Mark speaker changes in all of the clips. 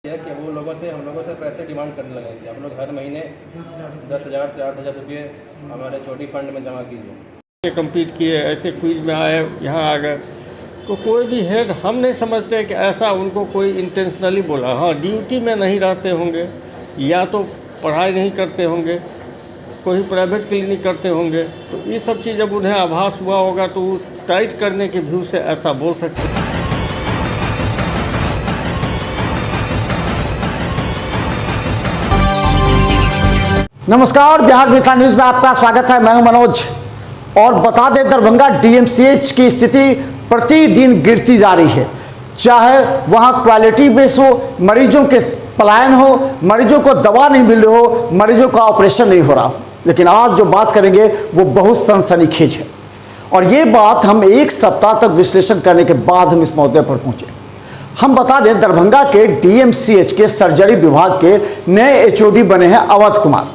Speaker 1: है कि वो लोगों से हम लोगों से पैसे डिमांड करने लगे कि आप लोग हर महीने 10,000 से 8,000 रुपये हमारे छोटी फंड में जमा कीजिए।
Speaker 2: कम्पीट किए, ऐसे क्विज में आए, यहाँ आ गए, तो कोई भी हेड हम नहीं समझते कि ऐसा उनको कोई इंटेंशनली बोला। हाँ, ड्यूटी में नहीं रहते होंगे या तो पढ़ाई नहीं करते होंगे, कोई प्राइवेट क्लिनिक करते होंगे, तो ये सब चीज़ जब उन्हें आभास हुआ होगा तो वो टाइट करने के व्यू से ऐसा बोल सकते हैं।
Speaker 3: नमस्कार, बिहार मिथिला न्यूज़ में आपका स्वागत है। मैं हूं मनोज। और बता दें, दरभंगा डीएमसीएच की स्थिति प्रतिदिन गिरती जा रही है। चाहे वहां क्वालिटी बेस हो, मरीजों के पलायन हो, मरीजों को दवा नहीं मिल रही हो, मरीजों का ऑपरेशन नहीं हो रहा हो। लेकिन आज जो बात करेंगे वो बहुत सनसनीखेज है, और ये बात हम एक सप्ताह तक विश्लेषण करने के बाद हम इस मुद्दे पर पहुंचे। हम बता दें, दरभंगा के डीएमसीएच के सर्जरी विभाग के नए एचओडी बने हैं अवध कुमार।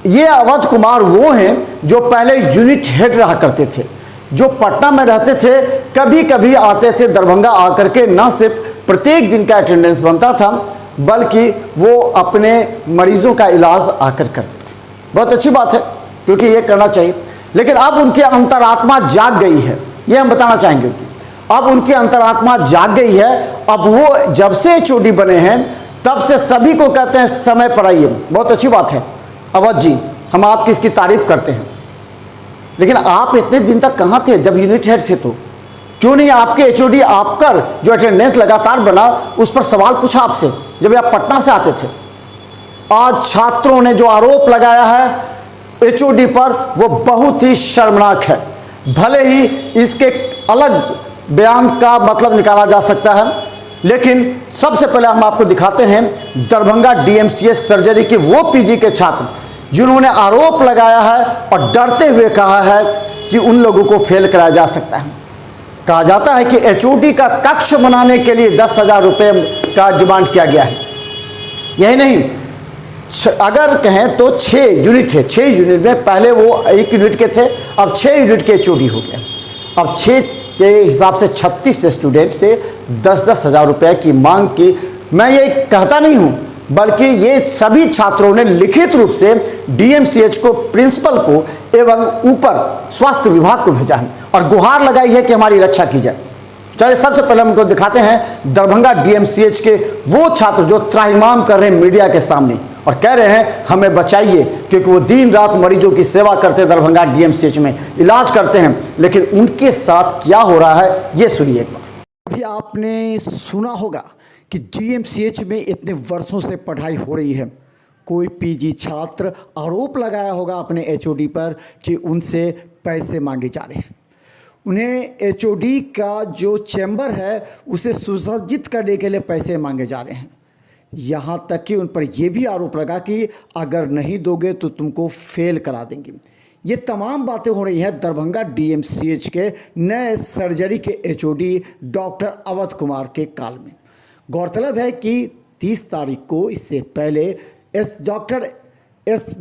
Speaker 3: ये अवध कुमार वो हैं जो पहले यूनिट हेड रहा करते थे, जो पटना में रहते थे, कभी कभी आते थे दरभंगा आकर के। न सिर्फ प्रत्येक दिन का अटेंडेंस बनता था, बल्कि वो अपने मरीजों का इलाज आकर करते थे। बहुत अच्छी बात है, क्योंकि ये करना चाहिए। लेकिन अब उनकी अंतरात्मा जाग गई है, ये हम बताना चाहेंगे। अब उनकी अंतरात्मा जाग गई है। अब वो जब से एचओडी बने हैं तब से सभी को कहते हैं समय पर आइए। बहुत अच्छी बात है अवध जी, हम आपकी इसकी तारीफ करते हैं। लेकिन आप इतने दिन तक कहाँ थे जब यूनिट हेड थे? तो क्यों नहीं आपके एचओडी आपकर जो अटेंडेंस लगातार बना उस पर सवाल पूछा आपसे जब आप पटना से आते थे? आज छात्रों ने जो आरोप लगाया है एचओडी पर वो बहुत ही शर्मनाक है। भले ही इसके अलग बयान का मतलब निकाला जा सकता है, लेकिन सबसे पहले हम आपको दिखाते हैं दरभंगा डीएमसीएच सर्जरी के वो पीजी के छात्र जिन्होंने आरोप लगाया है और डरते हुए कहा है कि उन लोगों को फेल कराया जा सकता है। कहा जाता है कि एचओडी का कक्ष बनाने के लिए 10,000 रुपये का डिमांड किया गया है। यही नहीं, अगर कहें तो 6 यूनिट है। 6 यूनिट में पहले वो 1 यूनिट के थे, अब 6 यूनिट के एचओडी हो गए। अब 6 के हिसाब से 36 स्टूडेंट से 10-10 हज़ार रुपये की मांग की। मैं ये कहता नहीं हूँ, बल्कि ये सभी छात्रों ने लिखित रूप से डीएमसीएच को, प्रिंसिपल को एवं ऊपर स्वास्थ्य विभाग को भेजा है और गुहार लगाई है कि हमारी रक्षा की जाए। चलिए सबसे पहले हमको दिखाते हैं दरभंगा डीएमसीएच के वो छात्र जो त्राहिमाम कर रहे हैं मीडिया के सामने और कह रहे हैं हमें बचाइए, क्योंकि वो दिन रात मरीजों की सेवा करते हैं, दरभंगा डीएमसीएच में इलाज करते हैं। लेकिन उनके साथ क्या हो रहा है ये सुनिए एक बार। अभी आपने सुना होगा कि डीएमसीएच में इतने वर्षों से पढ़ाई हो रही है। कोई पीजी छात्र आरोप लगाया होगा अपने एचओडी पर कि उनसे पैसे मांगे जा रहे हैं। उन्हें एचओडी का जो चैम्बर है उसे सुसज्जित करने के लिए पैसे मांगे जा रहे हैं। यहाँ तक कि उन पर यह भी आरोप लगा कि अगर नहीं दोगे तो तुमको फेल करा देंगे। ये तमाम बातें हो रही हैं दरभंगा डीएमसीएच के नए सर्जरी के एचओडी डॉक्टर अवध कुमार के काल में। गौरतलब है कि 30 तारीख को इससे पहले डॉक्टर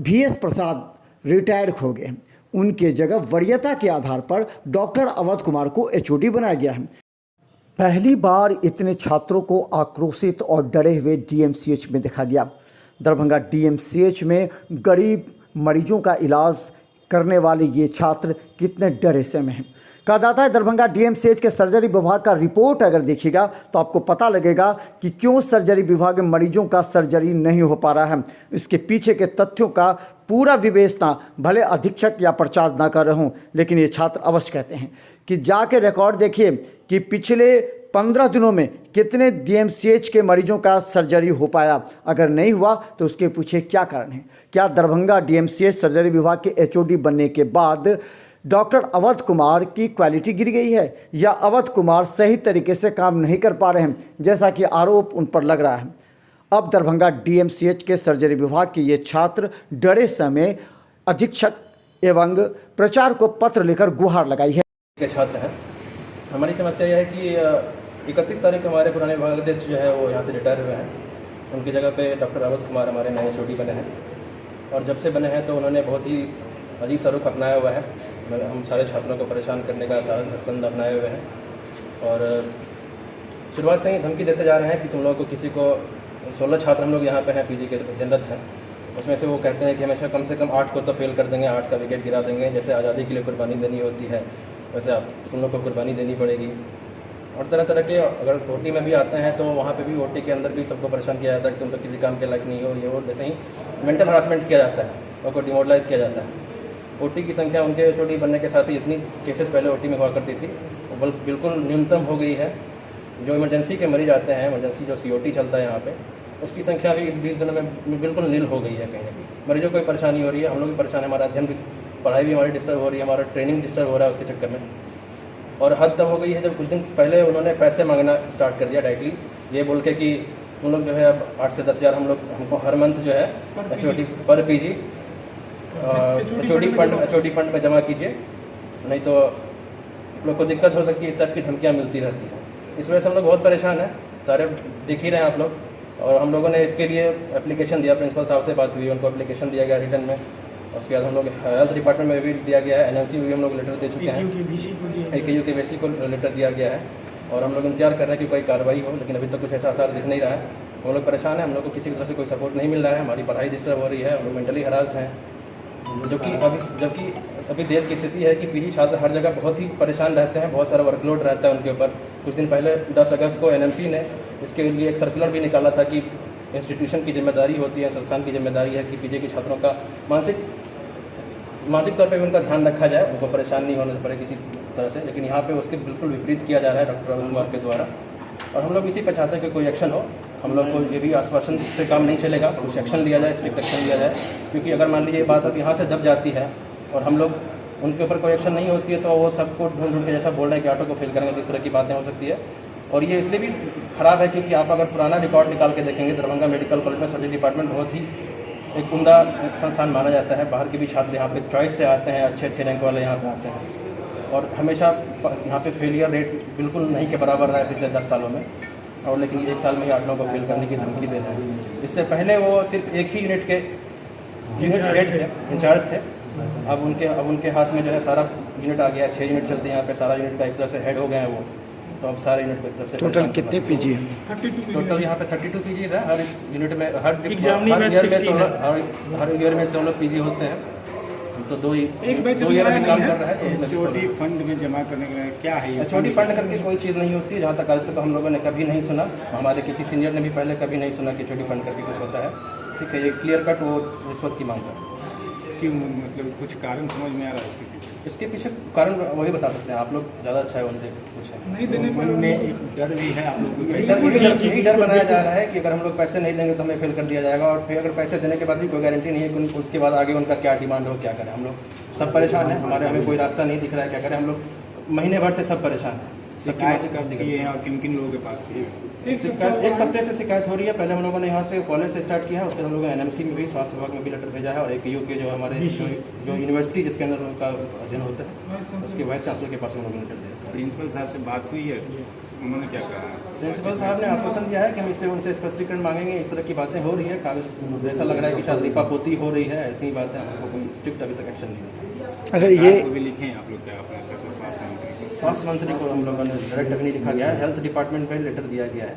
Speaker 3: VS प्रसाद रिटायर्ड हो गए। उनके जगह वरीयता के आधार पर डॉक्टर अवध कुमार को एचओडी बनाया गया है। पहली बार इतने छात्रों को आक्रोशित और डरे हुए डीएमसीएच में देखा गया। दरभंगा डीएमसीएच में गरीब मरीजों का इलाज करने वाले ये छात्र कितने डरे से में हैं। कहा जाता है दरभंगा डीएमसीएच के सर्जरी विभाग का रिपोर्ट अगर देखिएगा तो आपको पता लगेगा कि क्यों सर्जरी विभाग में मरीजों का सर्जरी नहीं हो पा रहा है। इसके पीछे के तथ्यों का पूरा विवेचना भले अधीक्षक या प्रचार ना कर रहे हों, लेकिन ये छात्र अवश्य कहते हैं कि जाके रिकॉर्ड देखिए कि पिछले 15 दिनों में कितने डीएमसीएच के मरीजों का सर्जरी हो पाया। अगर नहीं हुआ तो उसके पीछे क्या कारण है? क्या दरभंगा डीएमसीएच सर्जरी विभाग के एचओडी बनने के बाद डॉक्टर अवध कुमार की क्वालिटी गिर गई है, या अवध कुमार सही तरीके से काम नहीं कर पा रहे हैं, जैसा कि आरोप उन पर लग रहा है? अब दरभंगा डीएमसीएच के सर्जरी विभाग के ये छात्र डरे समय अधीक्षक एवं प्रचार को पत्र लिखकर गुहार लगाई है।
Speaker 1: के छात्र हैं। हमारी समस्या यह है कि 31 तारीख को हमारे पुराने विभागाध्यक्ष जो है वो यहाँ से रिटायर हुए हैं। उनकी जगह पे डॉक्टर अवध कुमार हमारे नए एचओडी बने हैं, और जब से बने हैं तो उन्होंने बहुत ही अजीब सा रुख अपनाया हुआ है। हम सारे छात्रों को परेशान करने का सारा हथकंडा अपनाए हुए हैं, और शुरुआत से ही धमकी देते जा रहे हैं कि तुम लोगों को किसी को 16 छात्र हम लोग यहाँ पे हैं पीजी के अध्ययनरत हैं, उसमें से वो कहते हैं कि हमेशा कम से कम 8 को तो फेल कर देंगे, 8 का विकेट गिरा देंगे, जैसे आज़ादी के लिए कुर्बानी देनी होती है वैसे आप तुम लोग को कुर्बानी देनी पड़ेगी। और तरह तरह के, अगर ओटी में भी आते हैं तो वहाँ पे भी ओटी के अंदर भी सबको परेशान किया जाता है कि तुम तो किसी काम के लायक नहीं हो, ये वो, जैसे ही मेंटल हरासमेंट किया जाता है, उनको डिमोरलाइज किया जाता है। ओटी की संख्या उनके ओटी बनने के साथ ही इतनी केसेस पहले ओटी में हुआ करती थी वो बिल्कुल न्यूनतम हो गई है। जो इमरजेंसी के मरीज आते हैं, इमरजेंसी जो सीओटी चलता है यहाँ पे, उसकी संख्या भी इस 20 दिनों में बिल्कुल नील हो गई है। कहीं ना कहीं मरीजों को परेशानी हो रही है, हम लोग भी परेशान है, हमारा अध्ययन भी, पढ़ाई भी हमारी डिस्टर्ब हो रही है, हमारा ट्रेनिंग डिस्टर्ब हो रहा है उसके चक्कर में। और हद तब हो गई है जब कुछ दिन पहले उन्होंने पैसे मांगना स्टार्ट कर दिया डायरेक्टली, ये बोल के कि तुम लोग जो है अब 8 से 10 हज़ार हमको हर मंथ जो है एचओडी पर पीजी एचओडी फंड में जमा कीजिए, नहीं तो लोग को दिक्कत हो सकती है। इस टाइप की धमकियाँ मिलती रहती हैं, इस वजह से हम लोग बहुत परेशान हैं, सारे दिख ही रहे हैं आप लोग। और हम लोगों ने इसके लिए एप्लीकेशन दिया, प्रिंसिपल साहब से बात हुई, उनको एप्लीकेशन दिया गया रिटर्न में। उसके बाद हम लोग हेल्थ डिपार्टमेंट में भी दिया गया है, एनएमसी में भी हम लोग लेटर दे चुके हैं, AKU के BC को लेटर दिया गया है और हम लोग इंतजार कर रहे हैं कि कोई कार्रवाई हो, लेकिन अभी तक कुछ ऐसा असर दिख नहीं रहा है। हम लोग परेशान हैं, हम लोग को किसी तरह से कोई सपोर्ट नहीं मिल रहा है, हमारी पढ़ाई डिस्टर्ब हो रही है, हम लोग मेंटली हरास्ड हैं। जबकि अभी देश की स्थिति है कि पीजी छात्र हर जगह बहुत ही परेशान रहते हैं, बहुत सारा वर्कलोड रहता है उनके ऊपर। कुछ दिन पहले 10 अगस्त को एनएमसी ने इसके लिए एक सर्कुलर भी निकाला था कि इंस्टीट्यूशन की जिम्मेदारी होती है, संस्थान की जिम्मेदारी है कि पीजी के छात्रों का मानसिक तौर पे भी उनका ध्यान रखा जाए, उनको परेशान नहीं होने पड़े किसी तरह से। लेकिन यहाँ पे उसके बिल्कुल विपरीत किया जा रहा है डॉक्टर अरुण कुमार के द्वारा, और हम लोग इसी पर चाहते हैं कि कोई एक्शन हो। हम लोग को ये भी आश्वासन से काम नहीं चलेगा, कुछ एक्शन लिया जाए, स्ट्रिक्ट एक्शन लिया जाए। क्योंकि अगर मान लीजिए ये बात अब यहाँ से दब जाती है और हम लोग उनके ऊपर कोई एक्शन नहीं होती है तो वो सबको ढूंढ के जैसा बोल रहे हैं कि ऑटो को फेल करेंगे, इस तरह की बातें हो सकती है। और ये इसलिए भी खराब है क्योंकि आप अगर पुराना रिकॉर्ड निकाल के देखेंगे, दरभंगा मेडिकल कॉलेज में सर्जरी डिपार्टमेंट बहुत ही एक उम्दा संस्थान माना जाता है। बाहर के भी छात्र यहाँ पे चॉइस से आते हैं, अच्छे रैंक वाले यहाँ पे आते हैं, और हमेशा यहाँ पे फेलियर रेट बिल्कुल नहीं के बराबर रहा है पिछले 10 सालों में। और लेकिन 1 साल में ही 8 लोगों को फेल करने की धमकी दे रहे हैं। इससे पहले वो सिर्फ एक ही यूनिट हेड थे, इंचार्ज थे। अब उनके हाथ में जो है सारा यूनिट आ गया, 6 यूनिट चलते हैं यहाँ पे, सारा यूनिट का एक तरह से हेड हो गए हैं वो। तो अब सारे यूनिट को एक तरफ से
Speaker 3: टोटल कितने पीजी है?
Speaker 1: टोटल यहाँ पे 32 पीजीज है। हर यूनिट में हर ईयर में 16 पीजी होते हैं। तो 2 ईयर में काम कर रहा है। तो
Speaker 4: एचओडी फंड में जमा करने के लिए क्या है?
Speaker 1: एचओडी फंड करके कोई चीज़ नहीं होती है, जहाँ तक आज तक हम लोगों ने कभी नहीं सुना, हमारे किसी सीनियर ने भी पहले कभी नहीं सुना कि एचओडी फंड करके कुछ होता है। ठीक है, ये क्लियर कट वो रिश्वत की मांग है।
Speaker 4: क्यों, मतलब कुछ कारण समझ में आ रहा है
Speaker 1: इसके पीछे कारण वही बता सकते हैं, आप लोग ज़्यादा अच्छा है उनसे पूछें।
Speaker 4: नहीं देने पर एक डर भी है आप लोग को,
Speaker 1: यही डर बनाया जा रहा है कि अगर हम लोग पैसे नहीं देंगे तो हमें फेल कर दिया जाएगा, और फिर अगर पैसे देने के बाद भी कोई गारंटी नहीं है कि उसके बाद आगे उनका क्या डिमांड हो, क्या करें। हम लोग सब परेशान हैं, हमें कोई रास्ता नहीं दिख रहा है, क्या करें। हम लोग महीने भर से सब परेशान हैं।
Speaker 4: शिकायत कब की है और किन लोगों के पास की है?
Speaker 1: एक सप्ताह से शिकायत हो रही है। पहले हम लोगों ने यहाँ से कॉलेज से स्टार्ट किया है, उसके हम लोगों ने एनएमसी में भी, स्वास्थ्य विभाग में भी लेटर भेजा है, और AKU के जो हमारे जो यूनिवर्सिटी जिसके अंदर उनका अध्ययन होता है उसके वाइस चांसलर के पास हम लोगों ने लेटर दिया।
Speaker 4: प्रिंसिपल साहब से बात हुई है, उन्होंने क्या कहा?
Speaker 1: प्रिंसिपल साहब ने आश्वासन दिया है कि हम इस पर उनसे स्पष्टीकरण मांगेंगे। इस तरह की बातें हो रही है, कागज ऐसा लग रहा है कि शायद लिपापोती हो रही है, ऐसी ही बात है। हमको कोई स्ट्रिक्ट अभी तक एक्शन नहीं है।
Speaker 3: अगर ये
Speaker 4: भी लिखे आप लोग क्या अपने
Speaker 1: स्वास्थ्य मंत्री को हम लोगों ने डायरेक्ट अभी नहीं लिखा गया है, हेल्थ डिपार्टमेंट में लेटर दिया गया है।